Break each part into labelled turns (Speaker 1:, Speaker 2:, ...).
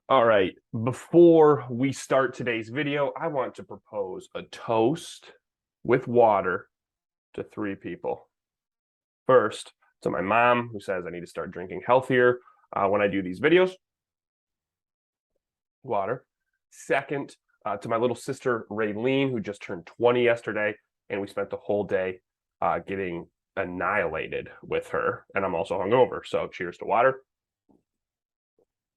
Speaker 1: All right, before we start today's video, I want to propose a toast with water to three people. First, to my mom, who says I need to start drinking healthier when I do these videos. Water. Second, to my little sister, Raylene, who just turned 20 yesterday, and we spent the whole day getting annihilated with her. And I'm also hungover, so cheers to water.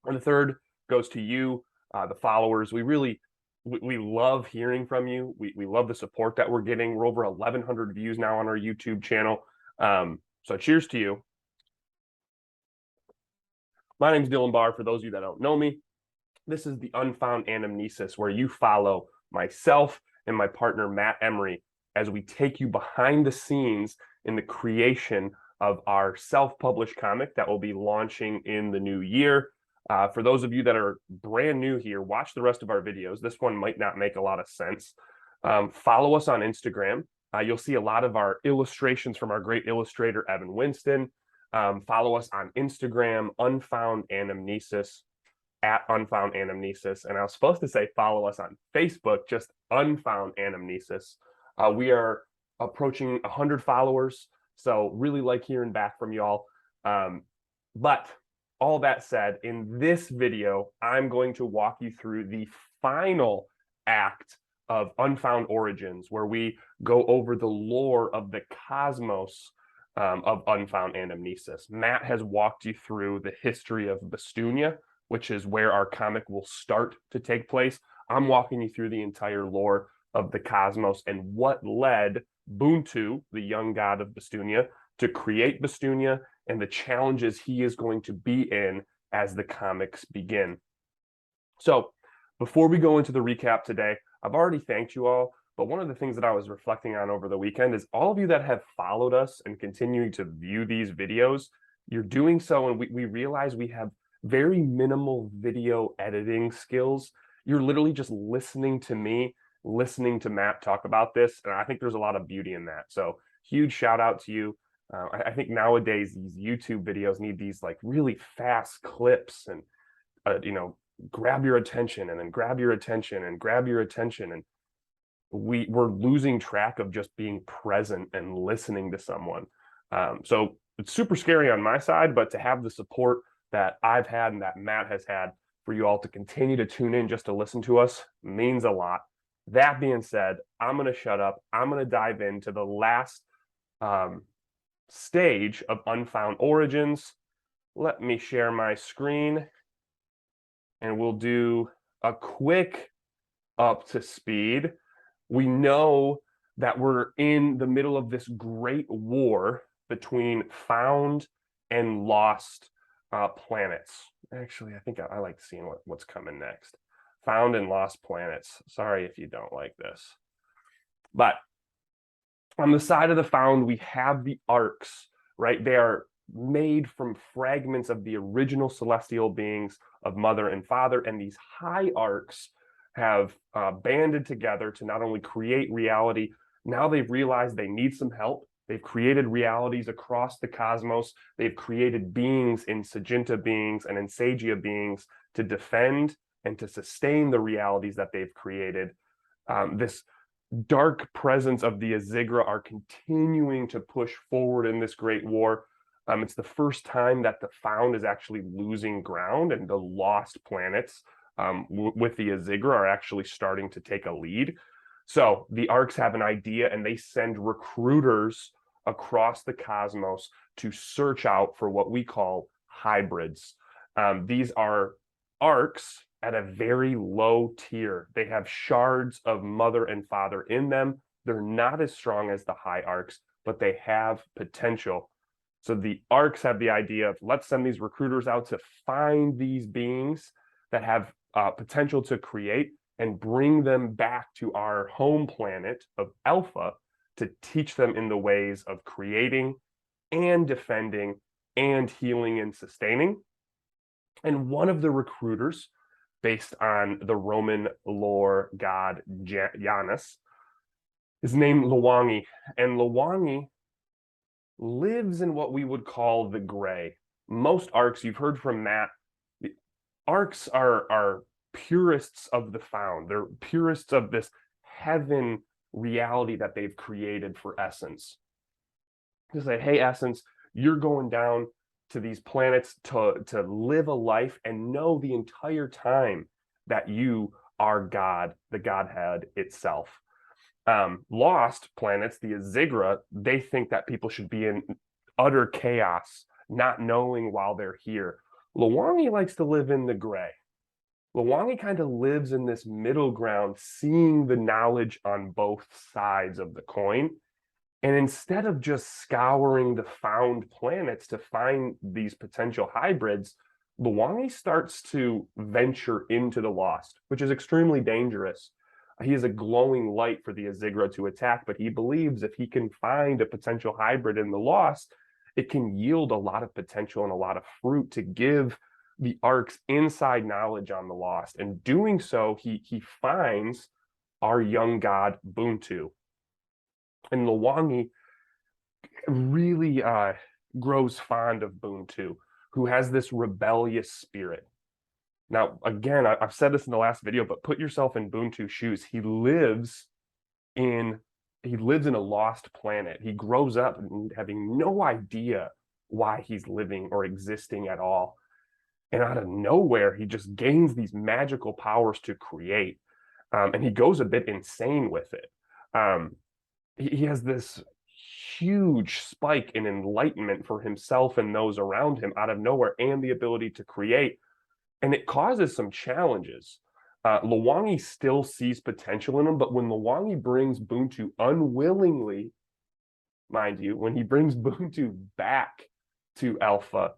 Speaker 1: And the third goes to you, the followers. We love hearing from you. We love the support that we're getting. We're over 1,100 views now on our YouTube channel. So cheers to you. My name's Dylan Barr. For those of you that don't know me, this is the Unfound Anamnesis, where you follow myself and my partner, Matt Emery, as we take you behind the scenes in the creation of our self-published comic that will be launching in the new year. For those of you that are brand new here, watch the rest of our videos. This one might not make a lot of sense. Follow us on Instagram. You'll see a lot of our illustrations from our great illustrator, Evan Winston. Follow us on Instagram, Unfound Anamnesis, at Unfound Anamnesis. And I was supposed to say follow us on Facebook, just Unfound Anamnesis. We are approaching 100 followers, so really like hearing back from y'all. But all that said, in this video, I'm going to walk you through the final act of Unfound Origins, where we go over the lore of the cosmos of Unfound Anamnesis. Matt has walked you through the history of Bastunia, which is where our comic will start to take place. I'm walking you through the entire lore of the cosmos and what led Buntu, the young god of Bastunia, to create Bastunia and the challenges he is going to be in as the comics begin. So before we go into the recap today, I've already thanked you all, but one of the things that I was reflecting on over the weekend is all of you that have followed us and continuing to view these videos, you're doing so, and we realize we have very minimal video editing skills. You're literally just listening to me, listening to Matt talk about this, and I think there's a lot of beauty in that. So huge shout out to you. I think nowadays these YouTube videos need these like really fast clips and grab your attention and then grab your attention and grab your attention, and we're losing track of just being present and listening to someone. So it's super scary on my side, but to have the support that I've had and that Matt has had for you all to continue to tune in just to listen to us means a lot. That being said, I'm going to shut up. I'm going to dive into the last stage of Unfound Origins. Let me share my screen and we'll do a quick up to speed. We know that we're in the middle of this great war between found and lost planets. Actually, I think I like seeing what's coming next. Found and lost planets. Sorry if you don't like this. But on the side of the found, we have the Arks, right? They are made from fragments of the original celestial beings of Mother and Father, and these high Arks have banded together to not only create reality, now they've realized they need some help. They've created realities across the cosmos. They've created beings in Saginta beings and in Sagia beings to defend and to sustain the realities that they've created. This dark presence of the Azigra are continuing to push forward in this great war. It's the first time that the found is actually losing ground, and the lost planets with the Azigra are actually starting to take a lead. So the Arks have an idea, and they send recruiters across the cosmos to search out for what we call hybrids. These are Arks at a very low tier. They have shards of Mother and Father in them. They're not as strong as the high Arks, but they have potential. So the Arks have the idea of, let's send these recruiters out to find these beings that have potential to create and bring them back to our home planet of Alpha to teach them in the ways of creating and defending and healing and sustaining. And one of the recruiters, based on the Roman lore god Janus, is named Lwangy. And Lwangy lives in what we would call the gray. Most Arks, you've heard from Matt, Arks are purists of the found. They're purists of this heaven reality that they've created for Essence. To say, hey, Essence, you're going down to these planets to live a life and know the entire time that you are God, the Godhead itself. Lost planets, the Azigra, they think that people should be in utter chaos, not knowing while they're here. Lwangy likes to live in the gray. Lwangy kind of lives in this middle ground, seeing the knowledge on both sides of the coin. And instead of just scouring the found planets to find these potential hybrids, Lwangy starts to venture into the lost, which is extremely dangerous. He is a glowing light for the Azigra to attack, but he believes if he can find a potential hybrid in the lost, it can yield a lot of potential and a lot of fruit to give the Arks inside knowledge on the lost. And doing so, he finds our young god Buntu. And Lwangy really grows fond of Buntu, who has this rebellious spirit. Now, again, I've said this in the last video, but put yourself in Buntu's shoes. He lives in a lost planet. He grows up having no idea why he's living or existing at all. And out of nowhere, he just gains these magical powers to create. And he goes a bit insane with it. He has this huge spike in enlightenment for himself and those around him out of nowhere, and the ability to create. And it causes some challenges. Lwangy still sees potential in him, but when Lwangy brings Buntu unwillingly, mind you, when he brings Buntu back to Alpha,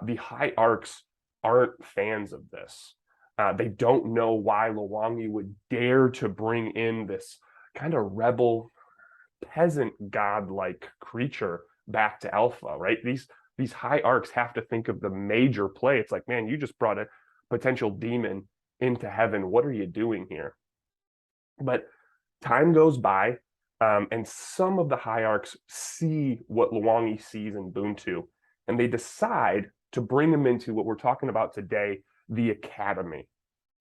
Speaker 1: the High Arks aren't fans of this. They don't know why Lwangy would dare to bring in this kind of rebel, peasant god-like creature back to Alpha, right? These High Arks have to think of the major play. It's like, man, you just brought a potential demon into heaven. What are you doing here? But time goes by, and some of the High Arks see what Lwangy sees in Buntu, and they decide to bring him into what we're talking about today, the Academy.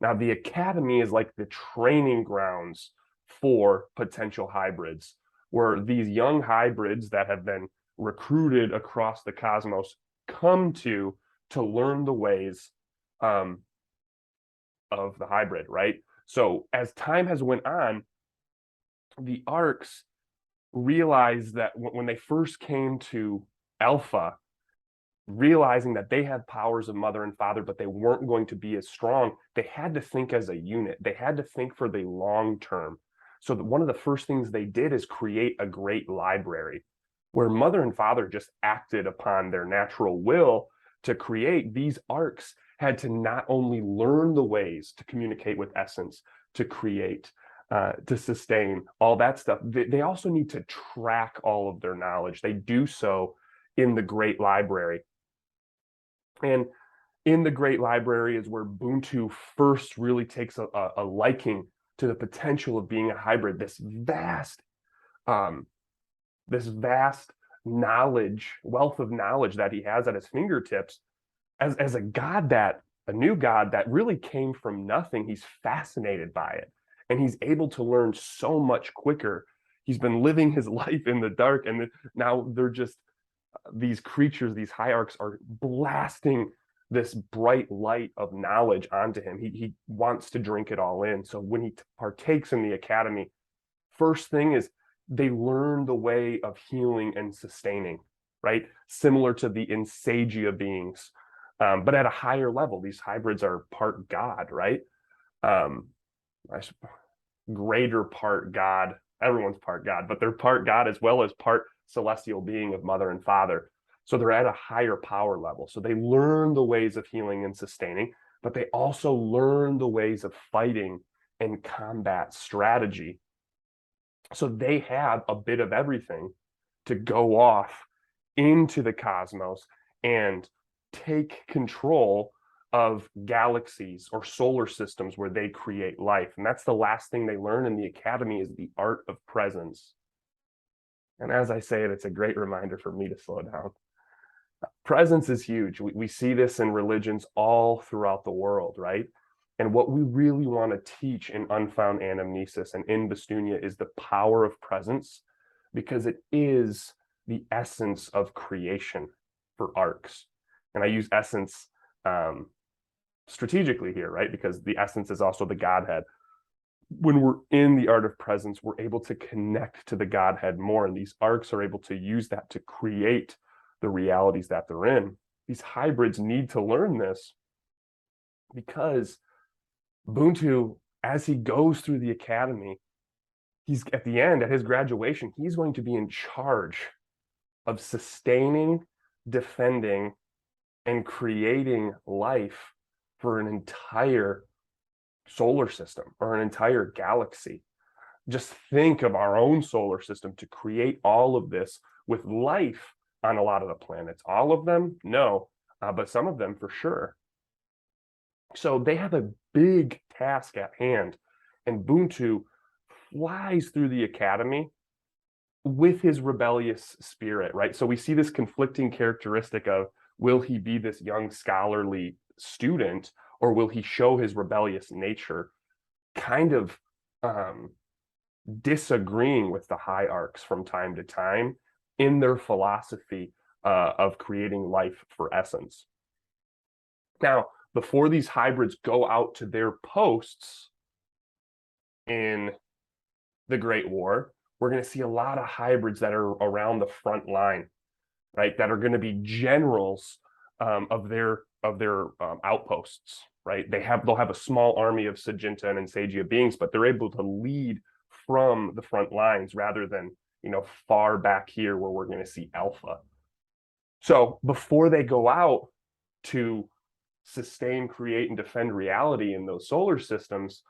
Speaker 1: Now, the Academy is like the training grounds for potential hybrids, where these young hybrids that have been recruited across the cosmos come to learn the ways of the hybrid, right? So as time has went on, the Arks realized that when they first came to Alpha, realizing that they had powers of mother and father, but they weren't going to be as strong, they had to think as a unit. They had to think for the long term. So one of the first things they did is create a great library where mother and father just acted upon their natural will to create. These Arks had to not only learn the ways to communicate with Essence, to create, to sustain, all that stuff. They also need to track all of their knowledge. They do so in the Great Library. And in the Great Library is where Buntu first really takes a liking to the potential of being a hybrid, this vast knowledge, wealth of knowledge that he has at his fingertips. As a new god that really came from nothing, he's fascinated by it. And he's able to learn so much quicker. He's been living his life in the dark, and now they're just, these creatures, these High Arks are blasting this bright light of knowledge onto him. He wants to drink it all in. So when he partakes in the Academy, first thing is they learn the way of healing and sustaining, right? Similar to the Insagia beings, but at a higher level. These hybrids are part god, right? Greater part god. Everyone's part god, but they're part god as well as part celestial being of mother and father. So they're at a higher power level. So they learn the ways of healing and sustaining, but they also learn the ways of fighting and combat strategy. So they have a bit of everything to go off into the cosmos and take control of galaxies or solar systems where they create life. And that's the last thing they learn in the Academy, is the art of presence. And as I say it, it's a great reminder for me to slow down. Presence is huge. We see this in religions all throughout the world, right? And what we really want to teach in Unfound Anamnesis and in Bastunia is the power of presence, because it is the essence of creation for Arks. And I use essence strategically here, right? Because the essence is also the Godhead. When we're in the art of presence, we're able to connect to the Godhead more. And these Arks are able to use that to create the realities that they're in. These hybrids need to learn this because Buntu, as he goes through the academy, he's at the end, at his graduation, he's going to be in charge of sustaining, defending, and creating life for an entire solar system or an entire galaxy. Just think of our own solar system to create all of this with life on a lot of the planets. All of them? No, but some of them for sure. So they have a big task at hand, and Buntu flies through the academy with his rebellious spirit, right? So we see this conflicting characteristic of, will he be this young scholarly student, or will he show his rebellious nature, kind of disagreeing with the high Arks from time to time in their philosophy of creating life for essence. Now, before these hybrids go out to their posts in the Great War, we're going to see a lot of hybrids that are around the front line, right? That are going to be generals of their outposts, right? They'll have a small army of Sajinta and Ensagia beings, but they're able to lead from the front lines rather than, far back here where we're going to see Alpha. So before they go out to sustain, create, and defend reality in those solar systems,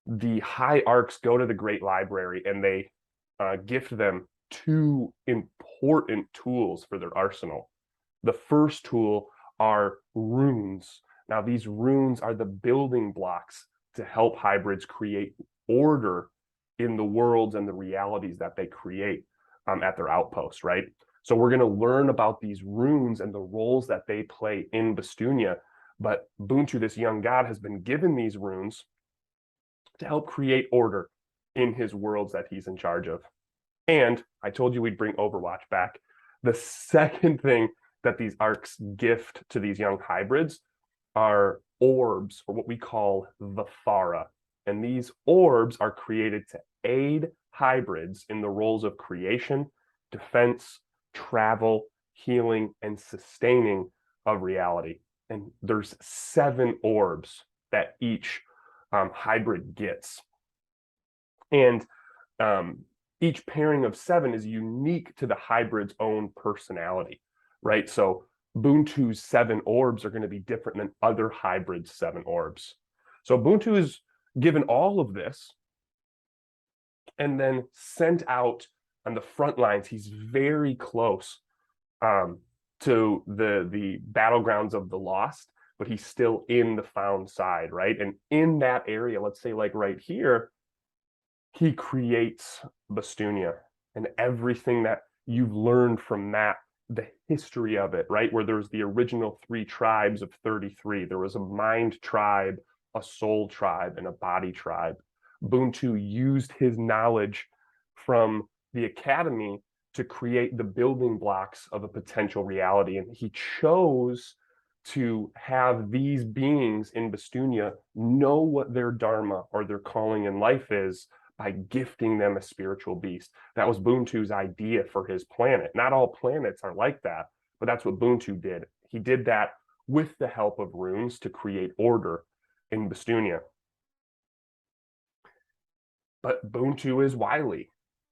Speaker 1: the high Arks go to the Great Library and they gift them two important tools for their arsenal. The first tool are runes. Now, these runes are the building blocks to help hybrids create order in the worlds and the realities that they create at their outpost, right? So we're going to learn about these runes and the roles that they play in Bastunia. But Buntu, this young god, has been given these runes to help create order in his worlds that he's in charge of. And I told you we'd bring Overwatch back. The second thing that these Arks gift to these young hybrids are orbs, or what we call the Thara. And these orbs are created to aid hybrids in the roles of creation, defense, travel, healing, and sustaining of reality. And there's 7 orbs that each hybrid gets. And each pairing of 7 is unique to the hybrid's own personality, right? So Buntu's 7 orbs are going to be different than other hybrids' 7 orbs. So Buntu is given all of this and then sent out on the front lines. He's very close to the battlegrounds of the lost, but he's still in the found side, right? And in that area, let's say like right here, he creates Bastunia and everything that you've learned from that, the history of it, right? Where there's the original 3 tribes of 33. There was a mind tribe, a soul tribe, and a body tribe. Buntu used his knowledge from the academy to create the building blocks of a potential reality. And he chose to have these beings in Bastunia know what their dharma or their calling in life is by gifting them a spiritual beast. That was Buntu's idea for his planet. Not all planets are like that, but that's what Buntu did. He did that with the help of runes to create order in Bastunia. But Buntu is wily.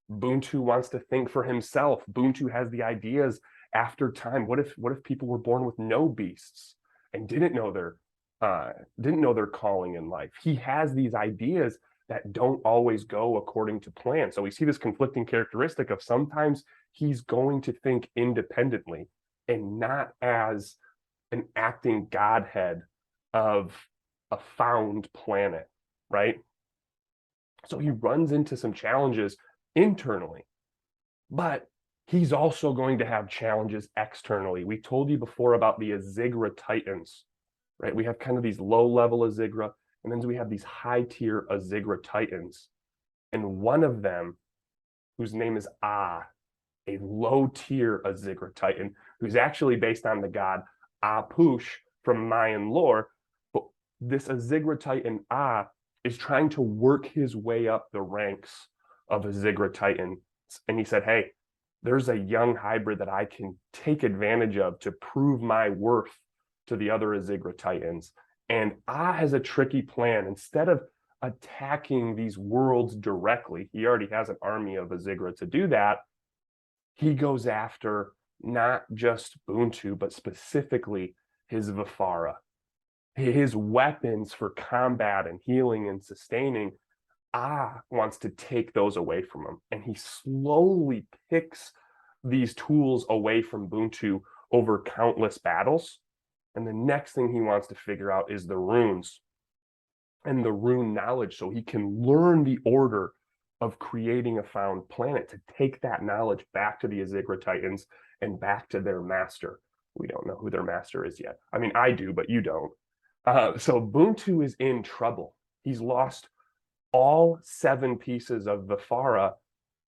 Speaker 1: Buntu wants to think for himself. Buntu has the ideas after time. What if people were born with no beasts and didn't know their calling in life? He has these ideas that don't always go according to plan. So we see this conflicting characteristic of sometimes he's going to think independently and not as an acting godhead of a found planet, right? So he runs into some challenges internally, but He's also going to have challenges externally. We told you before about the Azigra Titans, right? We have kind of these low-level Azigra, and then we have these high-tier Azigra Titans. And one of them, whose name is Ah, a low-tier Azigra Titan, who's actually based on the god Apush from Mayan lore. But this Azigra Titan Ah is trying to work his way up the ranks of Azigra Titans. And he said, hey, there's a young hybrid that I can take advantage of to prove my worth to the other Azigra Titans. And Ah has a tricky plan. Instead of attacking these worlds directly, he already has an army of Azigra to do that. He goes after not just Buntu, but specifically his Vifara. His weapons for combat and healing and sustaining, Ah wants to take those away from him. And he slowly picks these tools away from Buntu over countless battles. And the next thing he wants to figure out is the runes and the rune knowledge, so he can learn the order of creating a found planet to take that knowledge back to the Azigra Titans and back to their master. We don't know who their master is yet. I mean, I do, but you don't. So Buntu is in trouble. He's lost all 7 pieces of Vifara,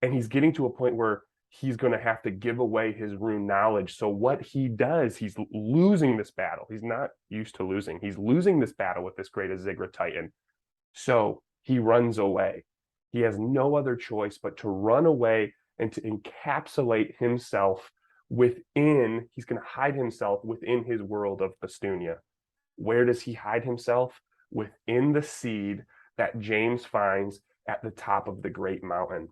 Speaker 1: and he's getting to a point where he's going to have to give away his rune knowledge. So what he does, he's losing this battle. He's not used to losing. He's losing this battle with this great Azigra Titan. So he runs away. He has no other choice but to run away and to encapsulate himself within, he's going to hide himself within his world of Bastunia. Where does he hide himself? Within the seed that James finds at the top of the great mountain.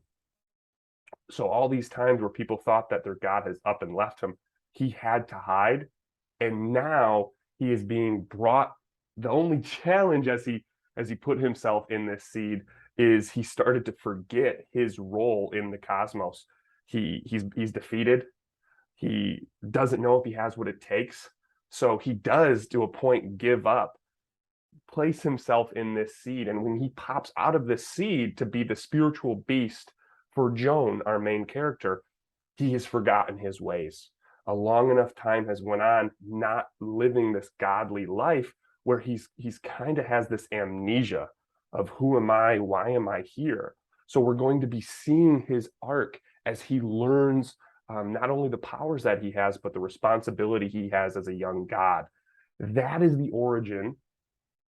Speaker 1: So all these times where people thought that their God has up and left him, he had to hide. And now he is being brought. The only challenge as he put himself in this seed is he started to forget his role in the cosmos. He's defeated. He doesn't know if he has what it takes. So he does, to a point, give up, place himself in this seed. And when he pops out of this seed to be the spiritual beast for Joan, our main character, he has forgotten his ways. A long enough time has went on not living this godly life where he's kind of has this amnesia of who am I, why am I here? So we're going to be seeing his arc as he learns not only the powers that he has, but the responsibility he has as a young god. That is the origin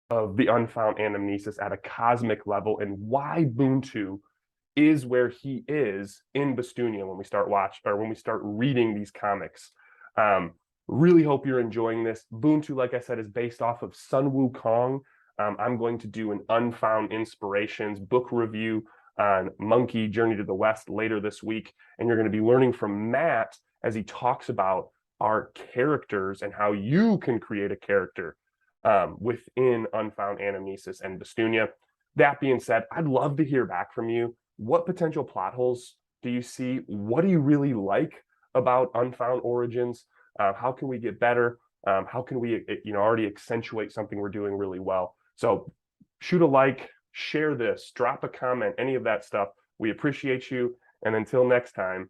Speaker 1: of the Unfound Anamnesis at a cosmic level, and why Buntu is where he is in Bastunia when we start reading these comics. Really hope you're enjoying this. Buntu, like I said, is based off of Sun Wukong. I'm going to do an Unfound Inspirations book review on Monkey Journey to the West later this week, and you're going to be learning from Matt as he talks about our characters and how you can create a character within Unfound Anamnesis and Bastunia. That being said, I'd love to hear back from you. What potential plot holes do you see? What do you really like about Unfound Origins? How can we get better? How can we, already accentuate something we're doing really well? So shoot a like, share this, drop a comment, any of that stuff. We appreciate you. And until next time,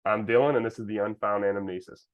Speaker 1: I'm Dylan, and this is the Unfound Anamnesis.